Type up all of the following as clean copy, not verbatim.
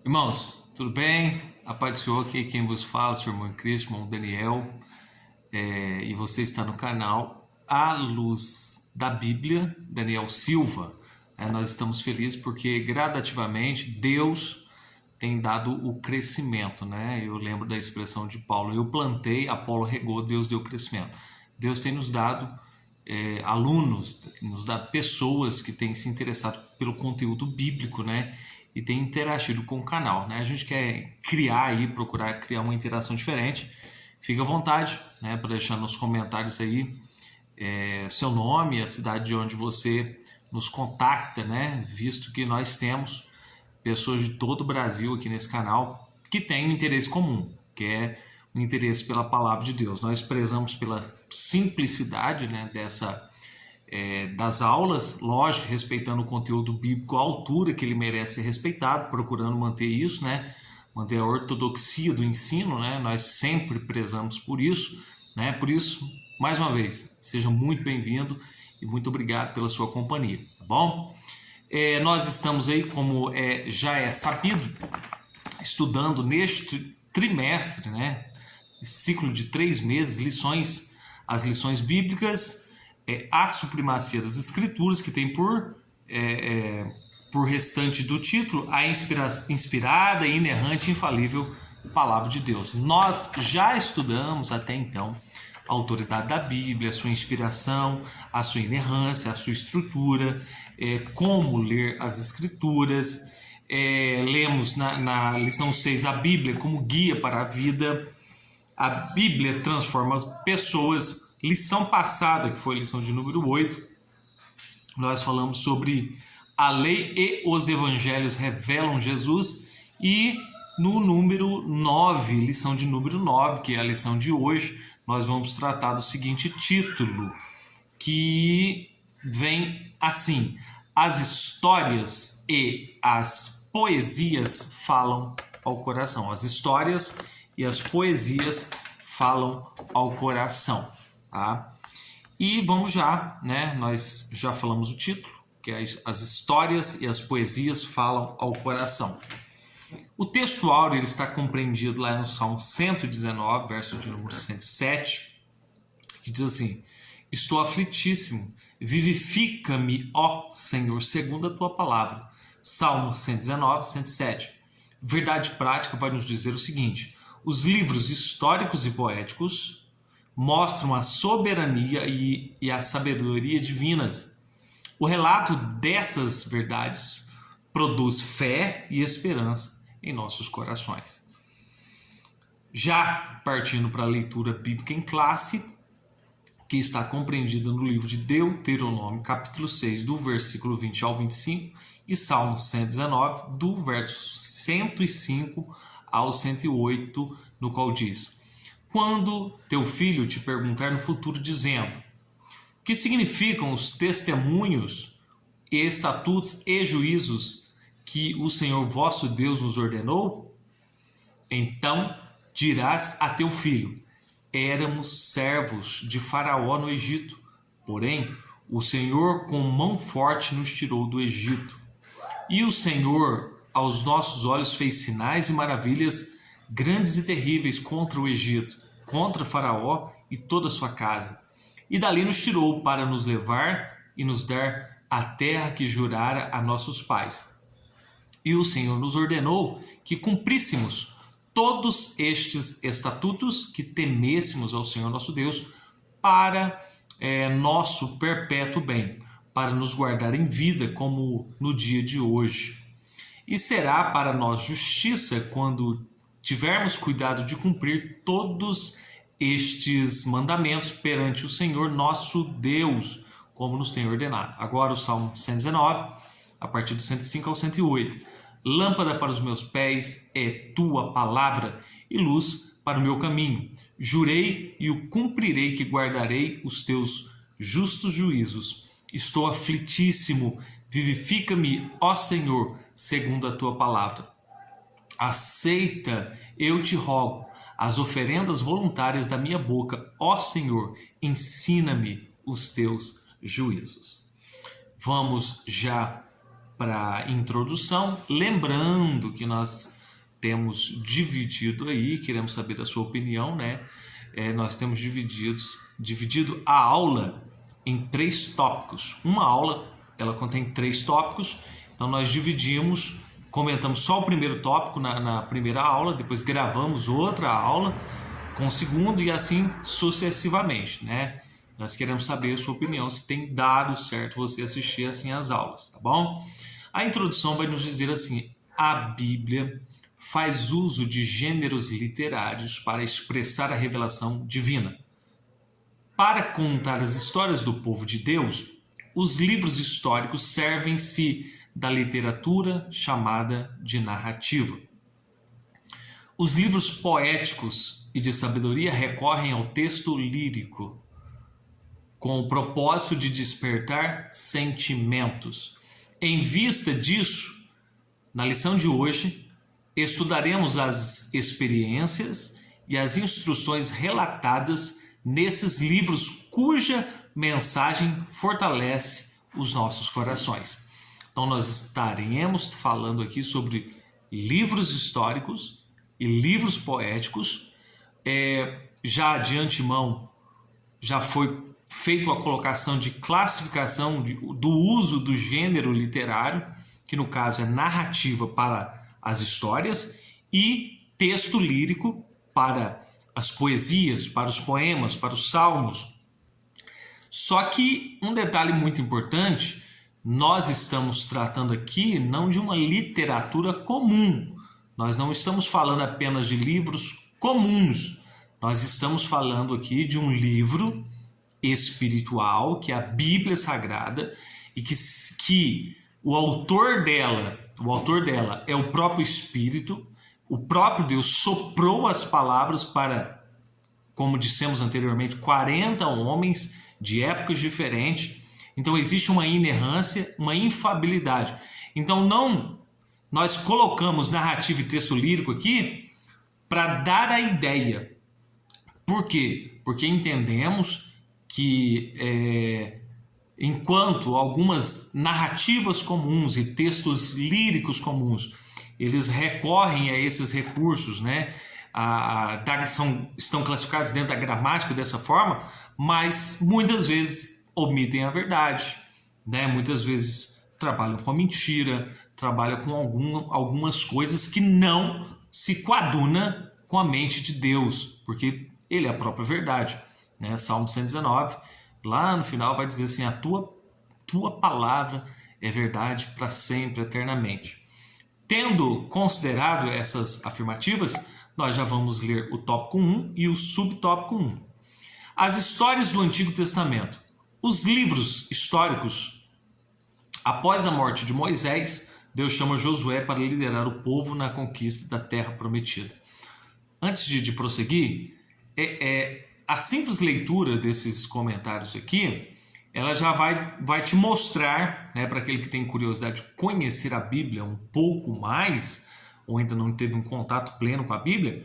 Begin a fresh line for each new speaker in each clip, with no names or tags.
Irmãos, tudo bem? A paz do Senhor, aqui quem vos fala, seu irmão em Cristo, irmão Daniel, e você está no canal A Luz da Bíblia, Daniel Silva. Nós estamos felizes porque gradativamente Deus tem dado o crescimento, né? Eu lembro da expressão de Paulo: eu plantei, Apolo regou, Deus deu crescimento. Deus tem nos dado alunos, nos dado pessoas que têm se interessado pelo conteúdo bíblico, né? E tem interagido com o canal, né? A gente quer procurar criar uma interação diferente. Fica à vontade, né, para deixar nos comentários aí seu nome, a cidade de onde você nos contacta, né? Visto que nós temos pessoas de todo o Brasil aqui nesse canal que têm um interesse comum, que é o interesse pela palavra de Deus. Nós prezamos pela simplicidade, né, das aulas, lógico, respeitando o conteúdo bíblico à altura que ele merece ser respeitado, procurando manter isso, né? Manter a ortodoxia do ensino, né? Nós sempre prezamos por isso, né? Por isso, mais uma vez, seja muito bem-vindo e muito obrigado pela sua companhia, tá bom? Nós estamos aí, como já é sabido, estudando neste trimestre, né? Ciclo de 3 meses, as lições bíblicas, a supremacia das escrituras, que tem por restante do título a inspirada, inerrante e infalível palavra de Deus. Nós já estudamos até então a autoridade da Bíblia, a sua inspiração, a sua inerrância, a sua estrutura, como ler as escrituras. Lemos na lição 6 a Bíblia como guia para a vida. A Bíblia transforma as pessoas. Lição passada, que foi a lição de número 8, nós falamos sobre a lei e os evangelhos revelam Jesus, e no número 9, lição de número 9, que é a lição de hoje, nós vamos tratar do seguinte título, que vem assim: as histórias e as poesias falam ao coração. As histórias e as poesias falam ao coração. Tá? E vamos já, né? Nós já falamos o título, que é as histórias e as poesias falam ao coração. O texto áureo ele está compreendido lá no Salmo 119, verso de número 107, que diz assim: estou aflitíssimo, vivifica-me, ó Senhor, segundo a tua palavra. Salmo 119, 107. Verdade prática vai nos dizer o seguinte: os livros históricos e poéticos mostram a soberania e a sabedoria divinas. O relato dessas verdades produz fé e esperança em nossos corações. Já partindo para a leitura bíblica em classe, que está compreendida no livro de Deuteronômio, capítulo 6, do versículo 20 ao 25, e Salmo 119, do verso 105 ao 108, no qual diz: quando teu filho te perguntar no futuro, dizendo: que significam os testemunhos e estatutos e juízos que o Senhor vosso Deus nos ordenou? Então dirás a teu filho: éramos servos de Faraó no Egito, porém o Senhor com mão forte nos tirou do Egito. E o Senhor aos nossos olhos fez sinais e maravilhas grandes e terríveis contra o Egito, contra Faraó e toda a sua casa. E dali nos tirou para nos levar e nos dar a terra que jurara a nossos pais. E o Senhor nos ordenou que cumpríssemos todos estes estatutos, que temêssemos ao Senhor nosso Deus para nosso perpétuo bem, para nos guardar em vida como no dia de hoje. E será para nós justiça quando tivermos cuidado de cumprir todos estes mandamentos perante o Senhor nosso Deus, como nos tem ordenado. Agora o Salmo 119, a partir do 105 ao 108. Lâmpada para os meus pés é tua palavra e luz para o meu caminho. Jurei e o cumprirei, que guardarei os teus justos juízos. Estou aflitíssimo, vivifica-me, ó Senhor, segundo a tua palavra. Aceita, eu te rogo, as oferendas voluntárias da minha boca, ó Senhor, ensina-me os teus juízos. Vamos já para introdução, lembrando que nós temos dividido aí, queremos saber da sua opinião, né? Nós temos dividido a aula em 3 tópicos. Uma aula, ela contém 3 tópicos, então nós dividimos, comentamos só o primeiro tópico na primeira aula, depois gravamos outra aula com o segundo e assim sucessivamente, né? Nós queremos saber a sua opinião, se tem dado certo você assistir assim as aulas, tá bom? A introdução vai nos dizer assim: a Bíblia faz uso de gêneros literários para expressar a revelação divina. Para contar as histórias do povo de Deus, os livros históricos servem-se da literatura chamada de narrativa. Os livros poéticos e de sabedoria recorrem ao texto lírico, com o propósito de despertar sentimentos. Em vista disso, na lição de hoje, estudaremos as experiências e as instruções relatadas nesses livros cuja mensagem fortalece os nossos corações. Então nós estaremos falando aqui sobre livros históricos e livros poéticos. Já de antemão já foi feita a colocação de classificação do uso do gênero literário, que no caso é narrativa para as histórias, e texto lírico para as poesias, para os poemas, para os salmos. Só que um detalhe muito importante, nós estamos tratando aqui não de uma literatura comum. Nós não estamos falando apenas de livros comuns. Nós estamos falando aqui de um livro espiritual, que é a Bíblia Sagrada, e que o autor dela é o próprio Espírito. O próprio Deus soprou as palavras para, como dissemos anteriormente, 40 homens de épocas diferentes. Então existe uma inerrância, uma infabilidade. Então nós colocamos narrativa e texto lírico aqui para dar a ideia. Por quê? Porque entendemos que enquanto algumas narrativas comuns e textos líricos comuns, eles recorrem a esses recursos, né? Estão classificados dentro da gramática dessa forma, mas muitas vezes omitem a verdade, né? Muitas vezes trabalham com a mentira, trabalham com algumas coisas que não se coaduna com a mente de Deus, porque Ele é a própria verdade, né? Salmo 119, lá no final vai dizer assim: a tua palavra é verdade para sempre, eternamente. Tendo considerado essas afirmativas, nós já vamos ler o tópico 1 e o subtópico 1. As histórias do Antigo Testamento. Os livros históricos. Após a morte de Moisés, Deus chama Josué para liderar o povo na conquista da terra prometida. Antes de prosseguir, a simples leitura desses comentários aqui, ela já vai te mostrar, né, para aquele que tem curiosidade de conhecer a Bíblia um pouco mais, ou ainda não teve um contato pleno com a Bíblia,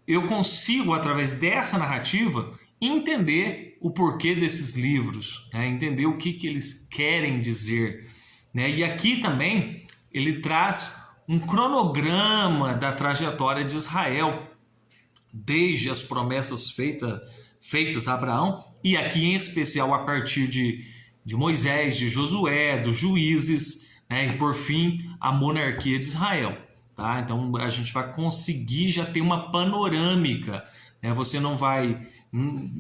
eu consigo, através dessa narrativa, entender o porquê desses livros, né, entender o que eles querem dizer, né? E aqui também ele traz um cronograma da trajetória de Israel, desde as promessas feitas a Abraão, e aqui em especial a partir de Moisés, de Josué, dos juízes, né, e por fim a monarquia de Israel. Tá? Então a gente vai conseguir já ter uma panorâmica, né? Você não vai...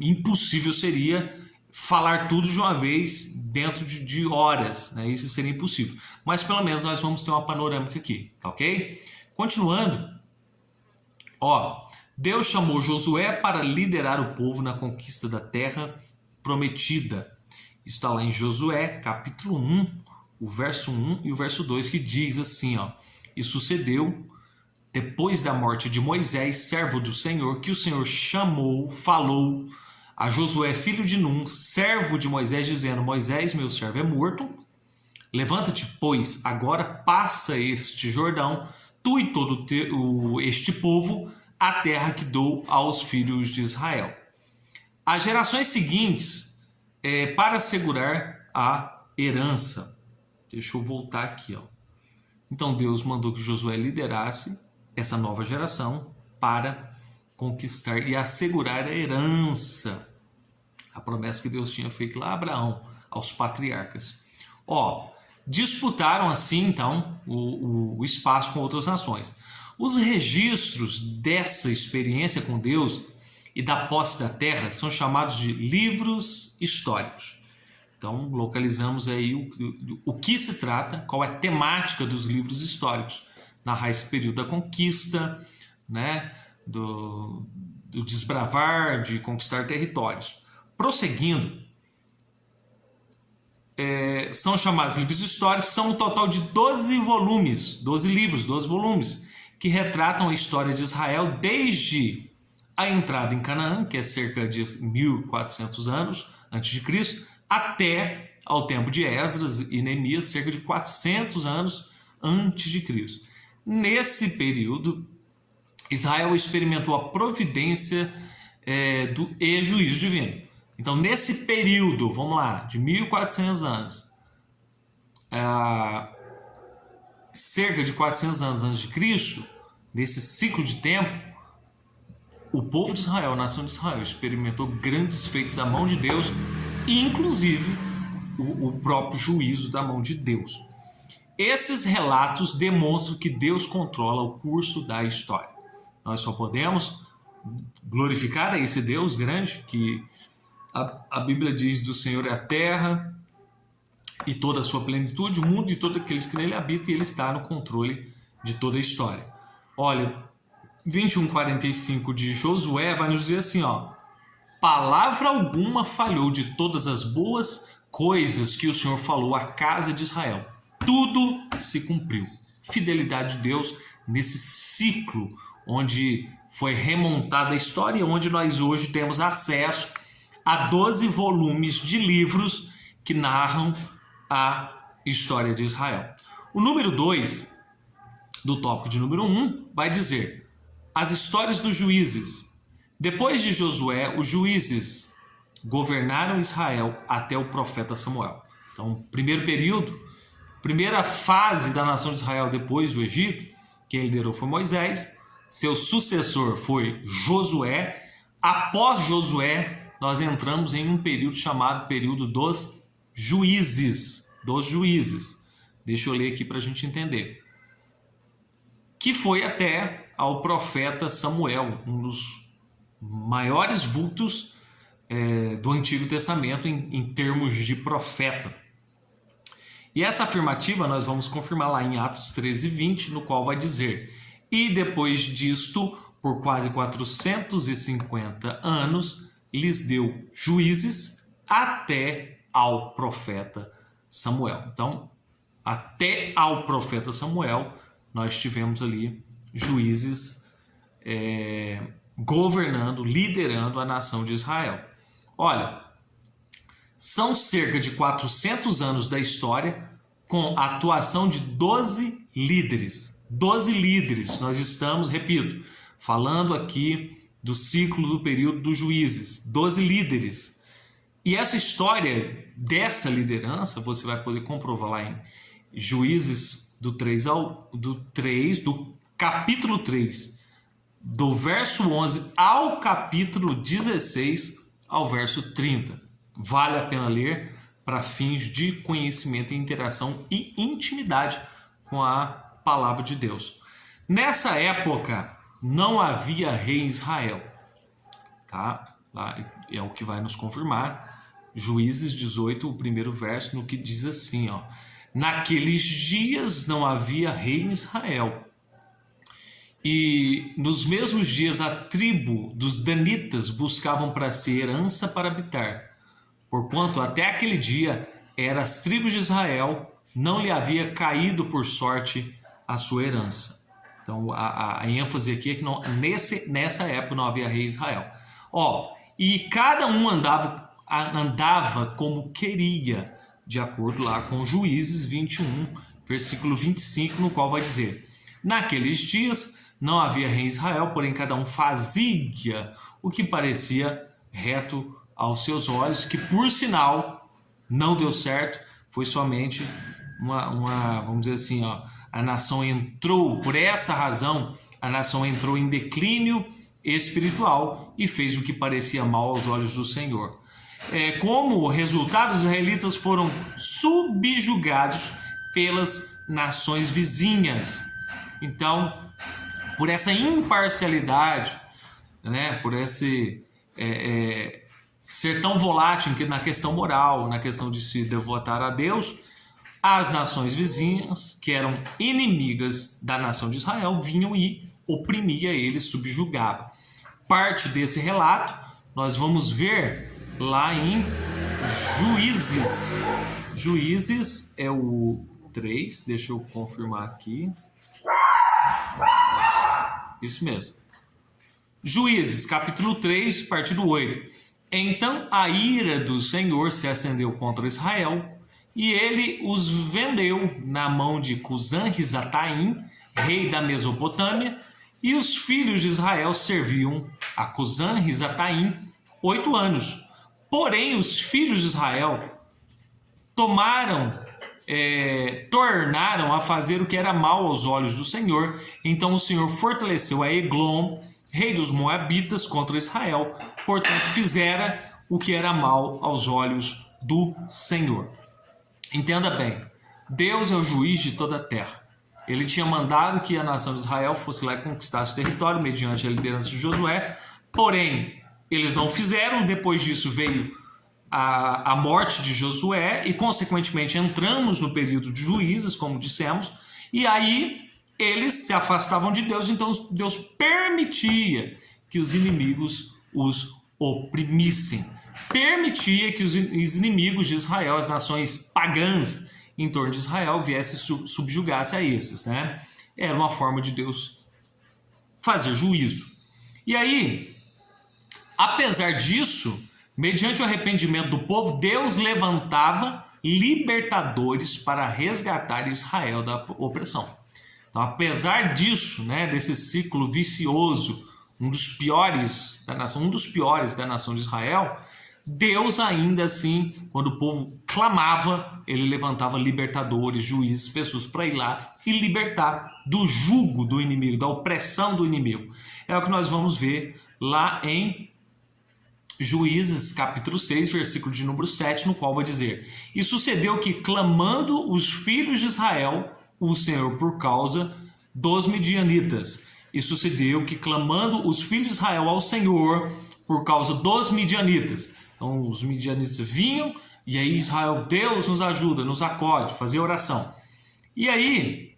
Impossível seria falar tudo de uma vez dentro de horas, né? Isso seria impossível. Mas pelo menos nós vamos ter uma panorâmica aqui, tá ok? Continuando, Deus chamou Josué para liderar o povo na conquista da terra prometida. Isso está lá em Josué, capítulo 1, o verso 1 e o verso 2, que diz assim, E sucedeu, depois da morte de Moisés, servo do Senhor, que o Senhor falou a Josué, filho de Num, servo de Moisés, dizendo: Moisés, meu servo, é morto. Levanta-te, pois, agora passa este Jordão, tu e todo este povo, a terra que dou aos filhos de Israel. As gerações seguintes, para assegurar a herança. Deixa eu voltar aqui, ó. Então Deus mandou que Josué liderasse essa nova geração para conquistar e assegurar a herança, a promessa que Deus tinha feito lá a Abraão, aos patriarcas. Ó, disputaram assim então o espaço com outras nações. Os registros dessa experiência com Deus e da posse da terra são chamados de livros históricos. Então, localizamos aí o que se trata, qual é a temática dos livros históricos. Narrar esse período da conquista, né, do desbravar, de conquistar territórios. Prosseguindo, são chamados livros históricos, são um total de 12 volumes, 12 livros, 12 volumes, que retratam a história de Israel desde a entrada em Canaã, que é cerca de 1400 anos antes de Cristo, até ao tempo de Esdras e Neemias, cerca de 400 anos antes de Cristo. Nesse período, Israel experimentou a providência e juízo divino. Então, nesse período, vamos lá, de 1400 anos, cerca de 400 anos antes de Cristo, nesse ciclo de tempo, o povo de Israel, a nação de Israel, experimentou grandes feitos da mão de Deus, e inclusive o próprio juízo da mão de Deus. Esses relatos demonstram que Deus controla o curso da história. Nós só podemos glorificar a esse Deus grande, que a Bíblia diz: do Senhor é a terra e toda a sua plenitude, o mundo e todos aqueles que nele habitam, e ele está no controle de toda a história. Olha, 21:45 de Josué vai nos dizer assim, ó: palavra alguma falhou de todas as boas coisas que o Senhor falou à casa de Israel. Tudo se cumpriu. Fidelidade de Deus nesse ciclo onde foi remontada a história, onde nós hoje temos acesso a 12 volumes de livros que narram a história de Israel. O número 2 do tópico de número 1 vai dizer: as histórias dos juízes. Depois de Josué, os juízes governaram Israel até o profeta Samuel. Então, primeiro período, primeira fase da nação de Israel depois do Egito, quem liderou foi Moisés, seu sucessor foi Josué. Após Josué, nós entramos em um período chamado período dos juízes. Deixa eu ler aqui para a gente entender. Que foi até ao profeta Samuel, um dos maiores vultos do Antigo Testamento em termos de profeta. E essa afirmativa nós vamos confirmar lá em Atos 13:20, no qual vai dizer: e depois disto, por quase 450 anos, lhes deu juízes até ao profeta Samuel. Então, até ao profeta Samuel, nós tivemos ali juízes governando, liderando a nação de Israel. Olha, são cerca de 400 anos da história com a atuação de 12 líderes. 12 líderes, nós estamos, repito, falando aqui do ciclo do período dos juízes. 12 líderes. E essa história dessa liderança, você vai poder comprovar lá em Juízes do capítulo 3, do verso 11 ao capítulo 16, ao verso 30. Vale a pena ler para fins de conhecimento, interação e intimidade com a palavra de Deus. Nessa época, não havia rei em Israel. Tá? Lá é o que vai nos confirmar. Juízes 18, o primeiro verso, no que diz assim, ó: naqueles dias não havia rei em Israel. E nos mesmos dias a tribo dos danitas buscavam para si herança para habitar, porquanto até aquele dia as tribos de Israel não lhe havia caído por sorte a sua herança. Então a ênfase aqui é que nessa época não havia rei em Israel. E cada um andava como queria, de acordo lá com Juízes 21, versículo 25, no qual vai dizer: naqueles dias não havia rei em Israel, porém cada um fazia o que parecia reto aos seus olhos, que por sinal não deu certo, foi somente vamos dizer assim, ó, a nação entrou, por essa razão, a nação entrou em declínio espiritual e fez o que parecia mal aos olhos do Senhor. Como resultado, os israelitas foram subjugados pelas nações vizinhas. Então, por essa imparcialidade, né, por esse ser tão volátil na questão moral, na questão de se devotar a Deus, as nações vizinhas, que eram inimigas da nação de Israel, vinham e oprimia eles, subjugava. Parte desse relato nós vamos ver lá em Juízes. Juízes é o 3, deixa eu confirmar aqui. Isso mesmo. Juízes, capítulo 3, partido 8. Então a ira do Senhor se acendeu contra Israel, e ele os vendeu na mão de Cusã-Risataim, rei da Mesopotâmia, e os filhos de Israel serviam a Cusã-Risataim 8 anos. Porém, os filhos de Israel tornaram a fazer o que era mal aos olhos do Senhor. Então o Senhor fortaleceu a Eglon, rei dos Moabitas, contra Israel. Portanto, fizera o que era mal aos olhos do Senhor. Entenda bem, Deus é o juiz de toda a terra. Ele tinha mandado que a nação de Israel fosse lá e conquistasse o território mediante a liderança de Josué, porém, eles não fizeram. Depois disso veio a morte de Josué e, consequentemente, entramos no período de juízes, como dissemos, e aí eles se afastavam de Deus, então Deus permitia que os inimigos os oprimissem. Permitia que os inimigos de Israel, as nações pagãs em torno de Israel, viessem e subjugassem a esses, né? Era uma forma de Deus fazer juízo. E aí, apesar disso, mediante o arrependimento do povo, Deus levantava libertadores para resgatar Israel da opressão. Então, apesar disso, né, desse ciclo vicioso, um dos piores da nação de Israel, Deus ainda assim, quando o povo clamava, ele levantava libertadores, juízes, pessoas para ir lá e libertar do jugo do inimigo, da opressão do inimigo. É o que nós vamos ver lá em Juízes, capítulo 6, versículo de número 7, no qual vai dizer: E sucedeu que, clamando os filhos de Israel, o Senhor por causa dos midianitas. E sucedeu que, clamando os filhos de Israel ao Senhor por causa dos midianitas. Então os midianitas vinham, e aí Israel, Deus nos ajuda, nos acode, fazia oração. E aí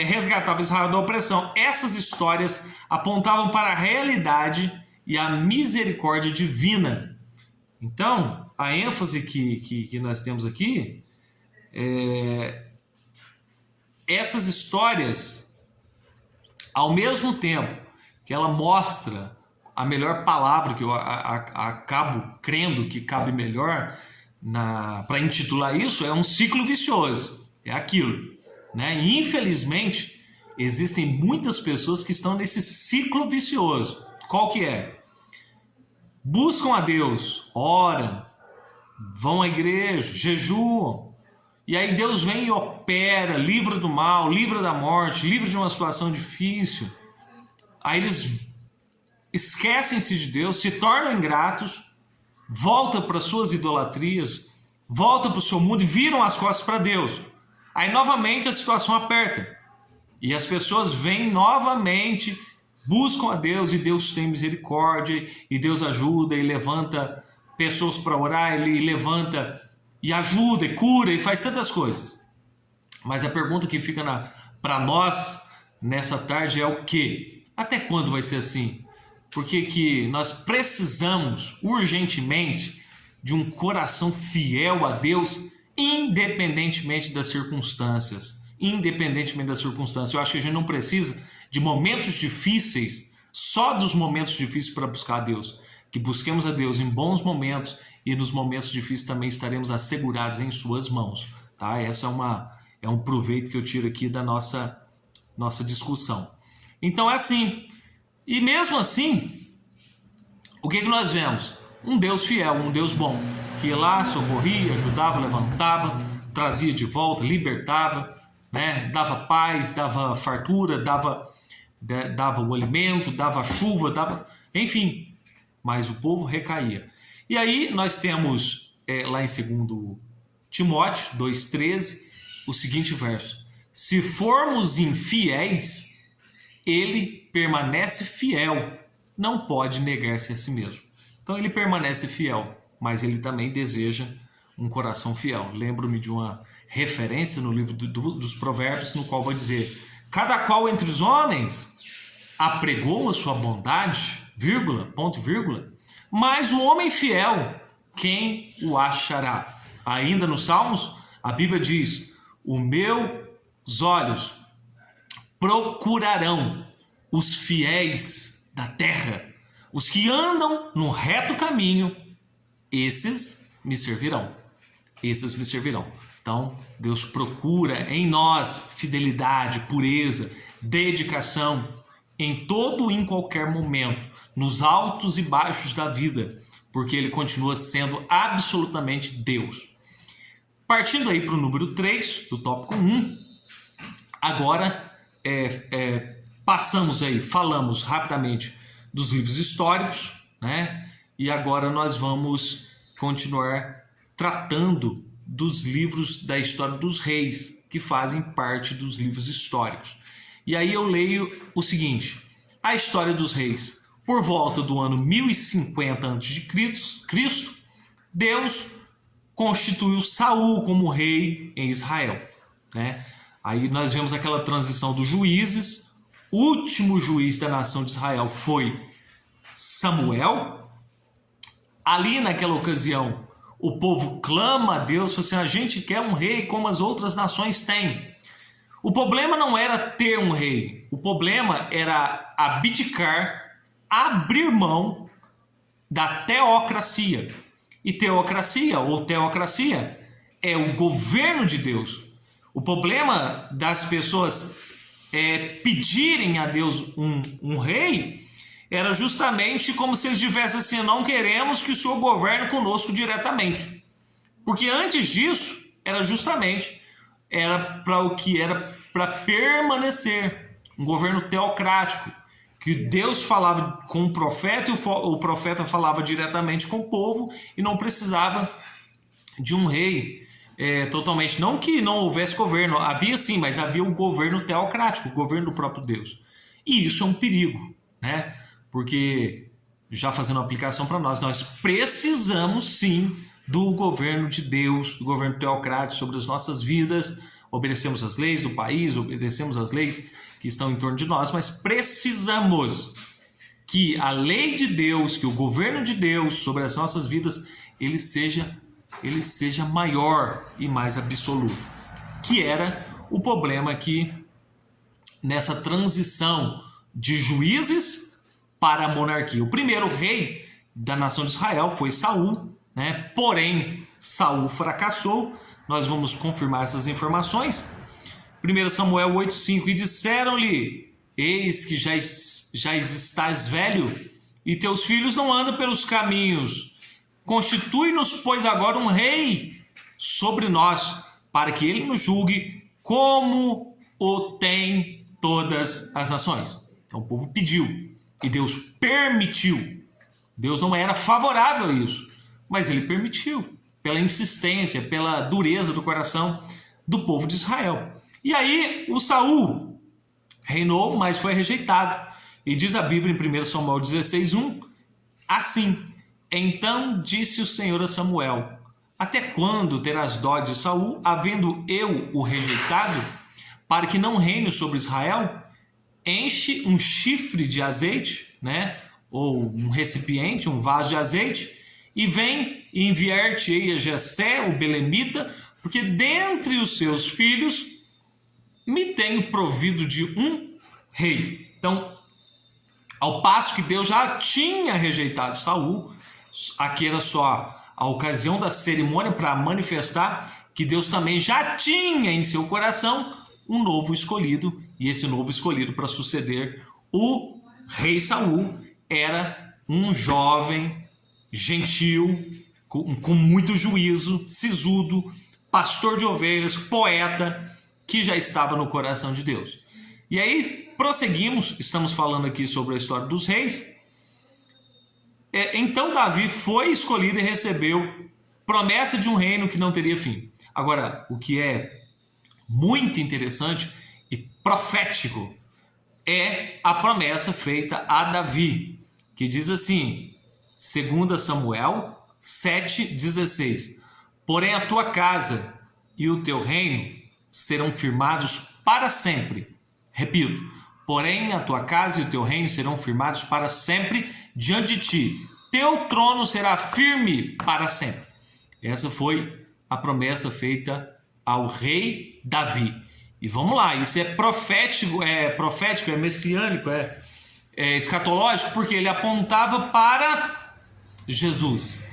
resgatava Israel da opressão. Essas histórias apontavam para a realidade e a misericórdia divina. Então, a ênfase que nós temos aqui, essas histórias, ao mesmo tempo que ela mostra a melhor palavra, que eu acabo crendo que cabe melhor para intitular isso, é um ciclo vicioso, é aquilo, né? E, infelizmente, existem muitas pessoas que estão nesse ciclo vicioso. Qual que é? Buscam a Deus, oram, vão à igreja, jejuam, e aí Deus vem e opera, livra do mal, livra da morte, livra de uma situação difícil. Aí eles esquecem-se de Deus, se tornam ingratos, voltam para suas idolatrias, voltam para o seu mundo e viram as costas para Deus. Aí novamente a situação aperta, e as pessoas vêm novamente, buscam a Deus, e Deus tem misericórdia, e Deus ajuda, e levanta pessoas para orar, Ele levanta e ajuda, e cura, e faz tantas coisas. Mas a pergunta que fica para nós nessa tarde é o quê? Até quando vai ser assim? Porque que nós precisamos urgentemente de um coração fiel a Deus, independentemente das circunstâncias. Independentemente das circunstâncias. Eu acho que a gente não precisa de momentos difíceis, só dos momentos difíceis para buscar a Deus. Que busquemos a Deus em bons momentos, e nos momentos difíceis também estaremos assegurados em suas mãos. Tá? Essa é um proveito que eu tiro aqui da nossa discussão. Então é assim. E mesmo assim, o que nós vemos? Um Deus fiel, um Deus bom, que ia lá, socorria, ajudava, levantava, trazia de volta, libertava, né? Dava paz, dava fartura, dava o alimento, dava a chuva, enfim, mas o povo recaía. E aí nós temos lá em 2 Timóteo 2,13 o seguinte verso: se formos infiéis, ele permanece fiel, não pode negar-se a si mesmo. Então ele permanece fiel, mas ele também deseja um coração fiel. Lembro-me de uma referência no livro dos Provérbios, no qual vai dizer: cada qual entre os homens apregou a sua bondade, vírgula, ponto, vírgula, mas o homem fiel, quem o achará? Ainda nos Salmos, a Bíblia diz: os meus olhos procurarão os fiéis da terra, os que andam no reto caminho, esses me servirão. Esses me servirão. Então, Deus procura em nós fidelidade, pureza, dedicação, em todo e em qualquer momento, nos altos e baixos da vida, porque Ele continua sendo absolutamente Deus. Partindo aí para o número 3, do tópico 1, agora falamos rapidamente dos livros históricos, né? E agora nós vamos continuar tratando dos livros da história dos reis, que fazem parte dos livros históricos. E aí eu leio o seguinte: a história dos reis. Por volta do ano 1050 a.C., Deus constituiu Saul como rei em Israel, né? Aí nós vemos aquela transição dos juízes. O último juiz da nação de Israel foi Samuel. Ali naquela ocasião, o povo clama a Deus, fala assim: a gente quer um rei como as outras nações têm. O problema não era ter um rei, o problema era abdicar, abrir mão da teocracia. E teocracia é o governo de Deus. O problema das pessoas pedirem a Deus um rei era justamente como se eles tivessem assim: não queremos que o Senhor governe conosco diretamente. Porque antes disso, era para permanecer um governo teocrático, que Deus falava com o profeta e o profeta falava diretamente com o povo e não precisava de um rei totalmente. Não que não houvesse governo, havia sim, mas havia o governo teocrático, o governo do próprio Deus. E isso é um perigo, né? Porque, já fazendo uma aplicação para nós precisamos sim do governo de Deus, do governo teocrático sobre as nossas vidas. Obedecemos as leis do país, obedecemos as leis que estão em torno de nós, mas precisamos que a lei de Deus, que o governo de Deus sobre as nossas vidas, ele seja maior e mais absoluto. Que era o problema aqui nessa transição de juízes para a monarquia. O primeiro rei da nação de Israel foi Saul, né? Porém, Saul fracassou. Nós vamos confirmar essas informações. 1 Samuel 8,5: e disseram-lhe: eis que já estás velho, e teus filhos não andam pelos caminhos. Constitui-nos, pois, agora um rei sobre nós, para que ele nos julgue como o tem todas as nações. Então o povo pediu, e Deus permitiu. Deus não era favorável a isso, mas ele permitiu, pela insistência, pela dureza do coração do povo de Israel. E aí o Saul reinou, mas foi rejeitado. E diz a Bíblia em 1 Samuel 16:1, assim: então disse o Senhor a Samuel: até quando terás dó de Saul, havendo eu o rejeitado, para que não reine sobre Israel? Enche um chifre de azeite, né? Ou um recipiente, um vaso de azeite, e vem e enviar-te-ei a Jessé, o belemita, porque dentre os seus filhos me tenho provido de um rei. Então, ao passo que Deus já tinha rejeitado Saul, aqui era só a ocasião da cerimônia para manifestar que Deus também já tinha em seu coração um novo escolhido, e esse novo escolhido para suceder o rei Saul era um jovem gentil, com muito juízo, sisudo, pastor de ovelhas, poeta, que já estava no coração de Deus. E aí prosseguimos, estamos falando aqui sobre a história dos reis. Então Davi foi escolhido e recebeu promessa de um reino que não teria fim. Agora, o que é muito interessante e profético é a promessa feita a Davi, que diz assim, 2 Samuel 7,16: porém a tua casa e o teu reino serão firmados para sempre. Repito, porém a tua casa e o teu reino serão firmados para sempre diante de ti. Teu trono será firme para sempre. Essa foi a promessa feita ao rei Davi. E vamos lá, isso é profético, é messiânico, é escatológico, porque ele apontava para Jesus.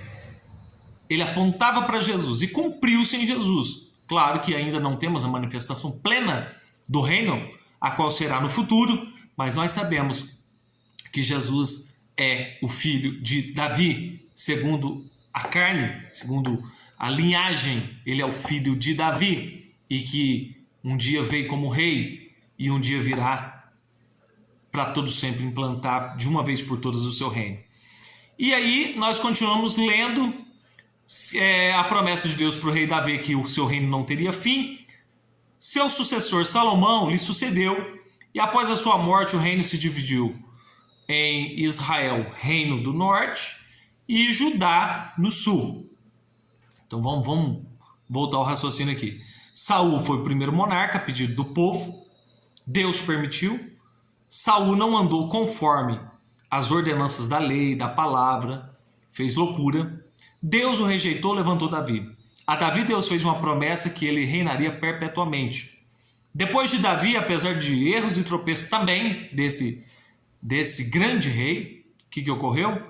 Ele apontava para Jesus e cumpriu-se em Jesus. Claro que ainda não temos a manifestação plena do reino, a qual será no futuro, mas nós sabemos que Jesus é o filho de Davi, segundo a carne, segundo a linhagem, ele é o filho de Davi, e que um dia veio como rei e um dia virá para todo sempre implantar de uma vez por todas o seu reino. E aí nós continuamos lendo a promessa de Deus para o rei Davi, que o seu reino não teria fim. Seu sucessor Salomão lhe sucedeu, e após a sua morte o reino se dividiu em Israel, reino do norte, e Judá no sul. Então vamos voltar ao raciocínio aqui. Saul foi o primeiro monarca a pedido do povo. Deus permitiu. Saul não andou conforme as ordenanças da lei, da palavra, fez loucura. Deus o rejeitou, levantou Davi. A Davi Deus fez uma promessa que ele reinaria perpetuamente. Depois de Davi, apesar de erros e tropeços também desse grande rei, o que ocorreu?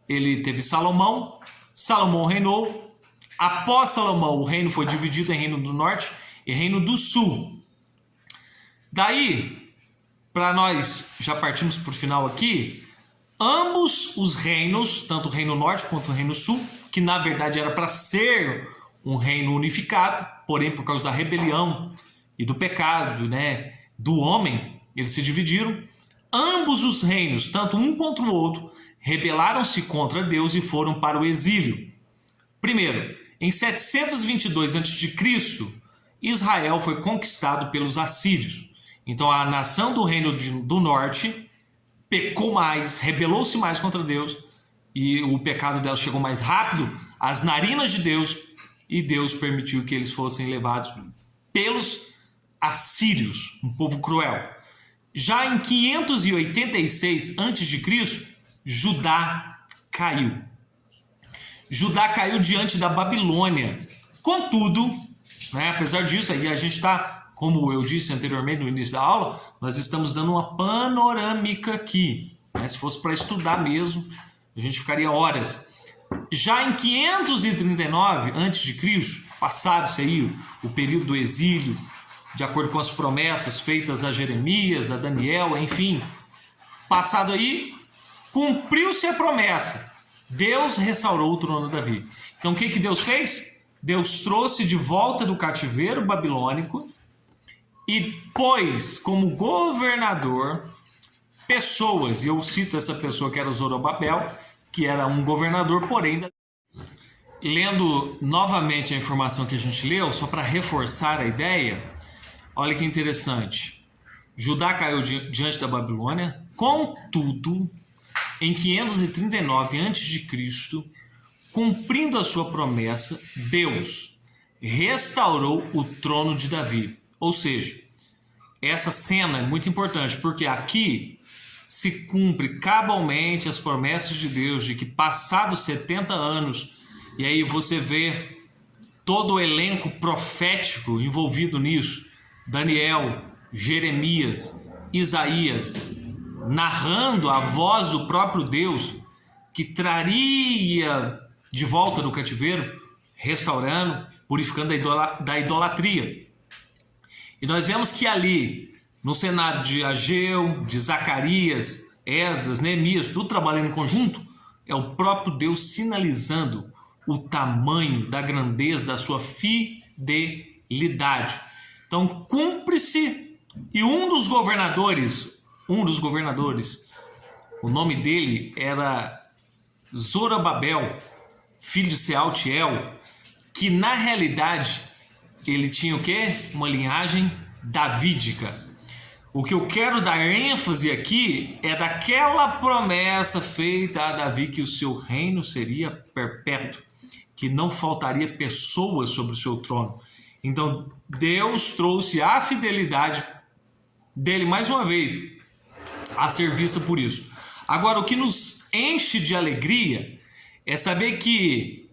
Ele teve Salomão, Salomão reinou. Após Salomão, o reino foi dividido em reino do norte e reino do sul. Daí, para nós já partimos para o final aqui, ambos os reinos, tanto o reino norte quanto o reino sul, que na verdade era para ser um reino unificado, porém por causa da rebelião e do pecado, do homem, eles se dividiram. Ambos os reinos, tanto um contra o outro, rebelaram-se contra Deus e foram para o exílio. Primeiro, em 722 a.C., Israel foi conquistado pelos assírios. Então a nação do reino do norte pecou mais, rebelou-se mais contra Deus, e o pecado dela chegou mais rápido às narinas de Deus, e Deus permitiu que eles fossem levados pelos assírios, um povo cruel. Já em 586 a.C., Judá caiu. Judá caiu diante da Babilônia. Contudo, apesar disso, aí a gente está, como eu disse anteriormente no início da aula, nós estamos dando uma panorâmica aqui. Se fosse para estudar mesmo, a gente ficaria horas. Já em 539 a.C., passado-se aí o período do exílio, de acordo com as promessas feitas a Jeremias, a Daniel, enfim, passado aí, cumpriu-se a promessa. Deus restaurou o trono de Davi. Então o que Deus fez? Deus trouxe de volta do cativeiro babilônico e pôs como governador pessoas, e eu cito essa pessoa que era Zorobabel, que era um governador, porém... Lendo novamente a informação que a gente leu, só para reforçar a ideia, olha que interessante. Judá caiu diante da Babilônia, contudo, em 539 a.C., cumprindo a sua promessa, Deus restaurou o trono de Davi. Ou seja, essa cena é muito importante, porque aqui se cumpre cabalmente as promessas de Deus, de que passados 70 anos, e aí você vê todo o elenco profético envolvido nisso, Daniel, Jeremias, Isaías, narrando a voz do próprio Deus, que traria de volta do cativeiro, restaurando, purificando da idolatria. E nós vemos que ali, no cenário de Ageu, de Zacarias, Esdras, Neemias, tudo trabalhando em conjunto, é o próprio Deus sinalizando o tamanho da grandeza da sua fidelidade. fidelidade. Então, cumpre-se, e um dos governadores, o nome dele era Zorobabel, filho de Sealtiel, que na realidade ele tinha o quê? Uma linhagem davídica. O que eu quero dar ênfase aqui é daquela promessa feita a Davi que o seu reino seria perpétuo, que não faltaria pessoas sobre o seu trono. Então Deus trouxe a fidelidade dele mais uma vez a ser vista por isso. Agora, o que nos enche de alegria é saber que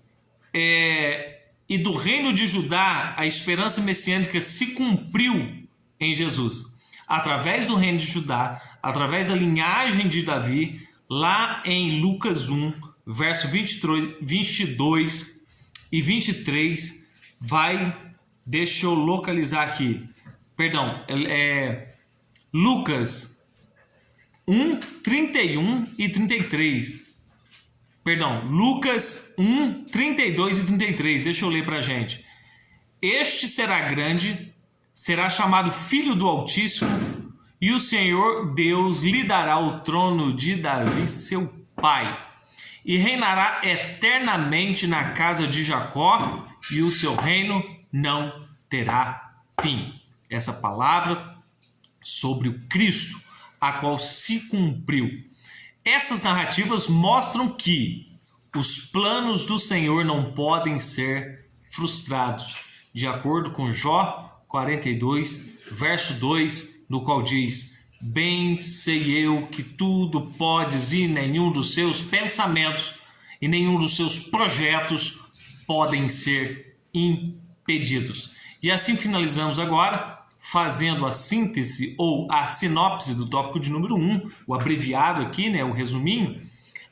e do reino de Judá a esperança messiânica se cumpriu em Jesus. Através do reino de Judá, através da linhagem de Davi, lá em Lucas 1, verso 22 e 23, deixa eu localizar aqui, Lucas 1, 31 e 33. Lucas 1, 32 e 33. Deixa eu ler para a gente. Este será grande, será chamado Filho do Altíssimo, e o Senhor Deus lhe dará o trono de Davi, seu pai, e reinará eternamente na casa de Jacó, e o seu reino não terá fim. Essa palavra sobre o Cristo, a qual se cumpriu. Essas narrativas mostram que os planos do Senhor não podem ser frustrados, de acordo com Jó 42, verso 2, no qual diz: bem sei eu que tudo podes e nenhum dos seus pensamentos e nenhum dos seus projetos podem ser impedidos. E assim finalizamos agora, fazendo a síntese ou a sinopse do tópico de número 1, o abreviado aqui, o resuminho.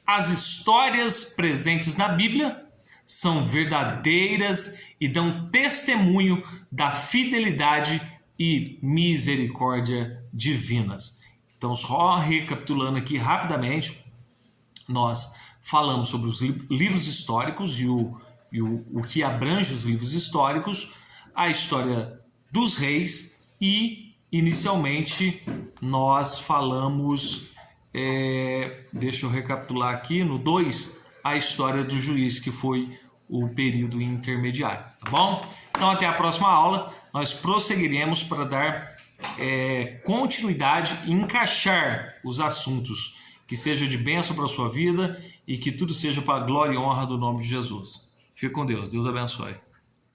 As histórias presentes na Bíblia são verdadeiras e dão testemunho da fidelidade e misericórdia divinas. Então, só recapitulando aqui rapidamente, nós falamos sobre os livros históricos e o que abrange os livros históricos, a história dos reis, e inicialmente nós falamos, deixa eu recapitular aqui, no 2, a história do juiz, que foi o período intermediário, tá bom? Então até a próxima aula, nós prosseguiremos para dar continuidade e encaixar os assuntos, que seja de bênção para a sua vida e que tudo seja para a glória e honra do nome de Jesus. Fique com Deus, Deus abençoe.